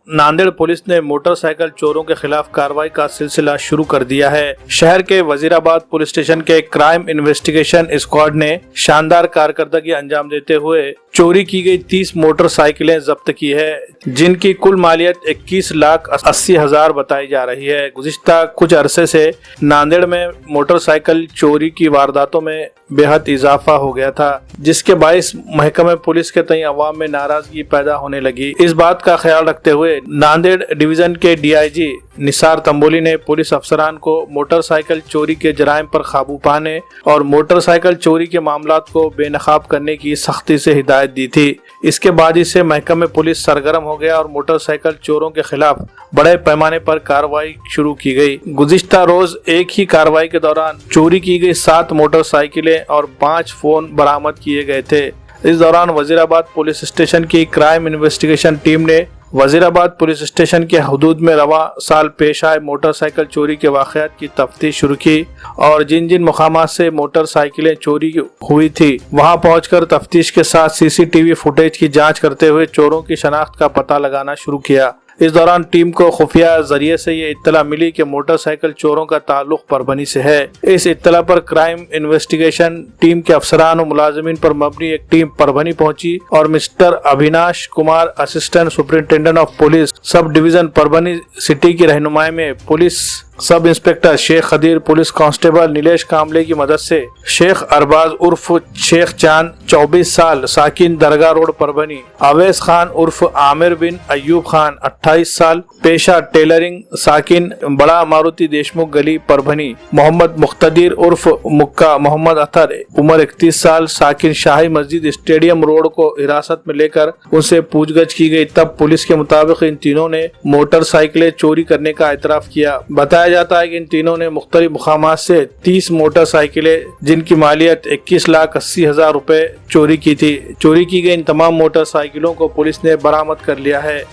Nanded police ने motorcycle चोरों के खिलाफ कार्रवाई का सिलसिला शुरू कर दिया है। शहर के वजीराबाद पुलिस स्टेशन के क्राइम इन्वेस्टिगेशन स्क्वाड ने शानदार कारकर्दगी अंजाम देते हुए चोरी की गई 30 मोटरसाइकिलें जब्त की है, जिनकी कुल मालियत 21,80,000 बताई जा रही है। गुज़िश्ता कुछ अरसे से नांदेड़ में मोटरसाइकिल चोरी की वारदातों में बेहद इजाफा हो गया था, जिसके बायस महकमे पुलिस के तई अवाम में नाराजगी पैदा होने लगी। इस बात का ख्याल रखते हुए नांदेड़ डिवीजन के डीआईजी निसार तंबोली ने पुलिस अफसरान को मोटरसाइकिल चोरी के जराइम पर काबू पाने और मोटरसाइकिल चोरी के मामलात को बेनकाब करने की सख्ती से हिदायत दी थी। इसके बाद से महकमे पुलिस सरगर्म हो गया और मोटरसाइकिल चोरों के खिलाफ बड़े पैमाने पर कार्रवाई शुरू की गई। गुज़िश्ता रोज एक ही कार्रवाई के दौरान चोरी की गई 7 मोटरसाइकिलें और 5 फोन बरामद किए गए थे। इस दौरान वजीराबाद पुलिस स्टेशन की क्राइम इन्वेस्टिगेशन टीम ने वजीराबाद पुलिस स्टेशन के हदूद में रवा साल पेश आए मोटरसाइकिल चोरी के वाक़यात की तफ्तीश शुरू की और जिन जिन मुकामात से मोटरसाइकिलें चोरी हुई थी वहां पहुंचकर तफ्तीश के साथ सीसीटीवी फुटेज की जांच करते हुए चोरों की शनाख्त का पता लगाना शुरू किया। इस दौरान टीम को खुफिया जरिए से ये इत्तला मिली कि मोटरसाइकिल चोरों का ताल्लुक परभनी से है। इस इत्तला पर क्राइम इन्वेस्टिगेशन टीम के अफसरान और मुलाजिमीन पर मबनी एक टीम परभनी पहुंची और mister Avinash Kumar, assistant superintendent of police sub division Parbhani city की रहनुमाई में police sub inspector Shaikh Khadir, police constable Nilesh Kamle की मदद से शेख अरबाज उर्फ शेख चांद 24 साल साकिन दरगाह रोड परभनी, अवैस खान उर्फ आमिर बिन अयूब खान 28 साल पेशा टेलरिंग साकिन बड़ा मारुति देशमुख गली परभनी, मोहम्मद मुख्तदिर उर्फ मुक्का मोहम्मद अतर उम्र 31 साल साकिन शाही मस्जिद स्टेडियम रोड को हिरासत में लेकर उनसे पूछगछ की गई। तब पुलिस के मुताबिक इन तीनों ने मोटरसाइकिलें चोरी करने का एतराफ किया। बताया जाता है कि इन तीनों ने मुख्तलिफ मुकामात से 30 मोटरसाइकिलें जिनकी मालियत 21,80,000 रुपए चोरी की थी। चोरी की गई इन तमाम मोटरसाइकिलों को पुलिस ने बरामद कर लिया है।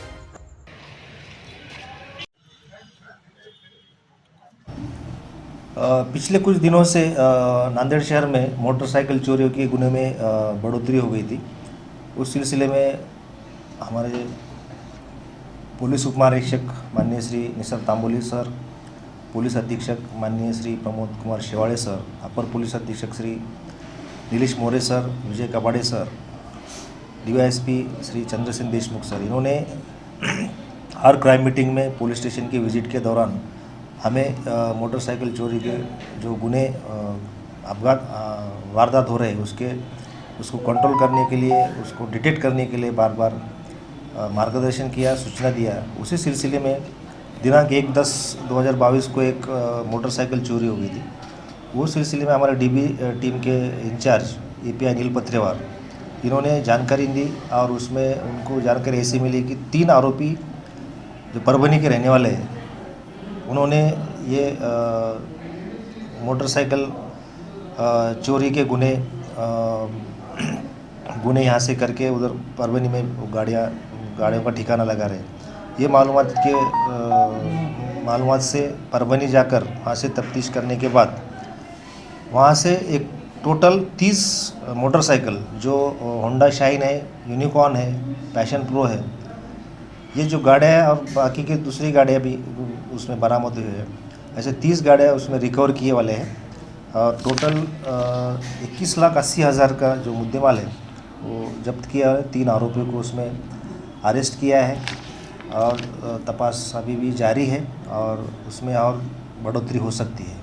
पिछले कुछ दिनों से नांदेड़ शहर में मोटरसाइकिल चोरियों के गुने में बढ़ोतरी हो गई थी। उस सिलसिले में हमारे पुलिस उपमहानिरीक्षक माननीय श्री निसार तांबोली सर, पुलिस अधीक्षक माननीय श्री प्रमोद कुमार शेवाड़े सर, अपर पुलिस अधीक्षक श्री नीलेश मोरे सर, विजय कबाड़े sir, DYSP Shri Chandrasen Deshmukh sir, इन्होंने हर क्राइम मीटिंग में पुलिस स्टेशन की विजिट के दौरान हमें मोटरसाइकिल चोरी के जो गुने वारदात हो रहे हैं उसको कंट्रोल करने के लिए, उसको डिटेक्ट करने के लिए बार बार मार्गदर्शन किया, सूचना दिया। उसी सिलसिले में दिनांक 1/10/2022 को एक मोटरसाइकिल चोरी हो गई थी। वो सिलसिले में हमारे डीबी टीम के इंचार्ज एपीआई नील पत्रेवार इन्होंने जानकारी दी और उसमें उनको जानकारी ऐसी मिली कि 3 आरोपी जो परभनी के रहने वाले हैं उन्होंने ये मोटरसाइकिल चोरी के गुने यहाँ से करके उधर परभनी में गाड़ियों का ठिकाना लगा रहे। ये मालूमात से परभनी जाकर वहाँ से तफ्तीश करने के बाद वहाँ से एक टोटल 30 मोटरसाइकिल जो होंडा शाइन है, यूनिकॉर्न है, पैशन प्रो है, ये जो गाड़ियाँ हैं और बाकी की दूसरी गाड़ियाँ भी उसमें बरामद हुई है। ऐसे 30 गाड़ियाँ उसमें रिकवर किए वाले हैं और टोटल 21,80,000 का जो मुद्देमाल है वो जब्त किया है। 3 आरोपियों को उसमें अरेस्ट किया है और तपास अभी भी जारी है और उसमें और बढ़ोतरी हो सकती है।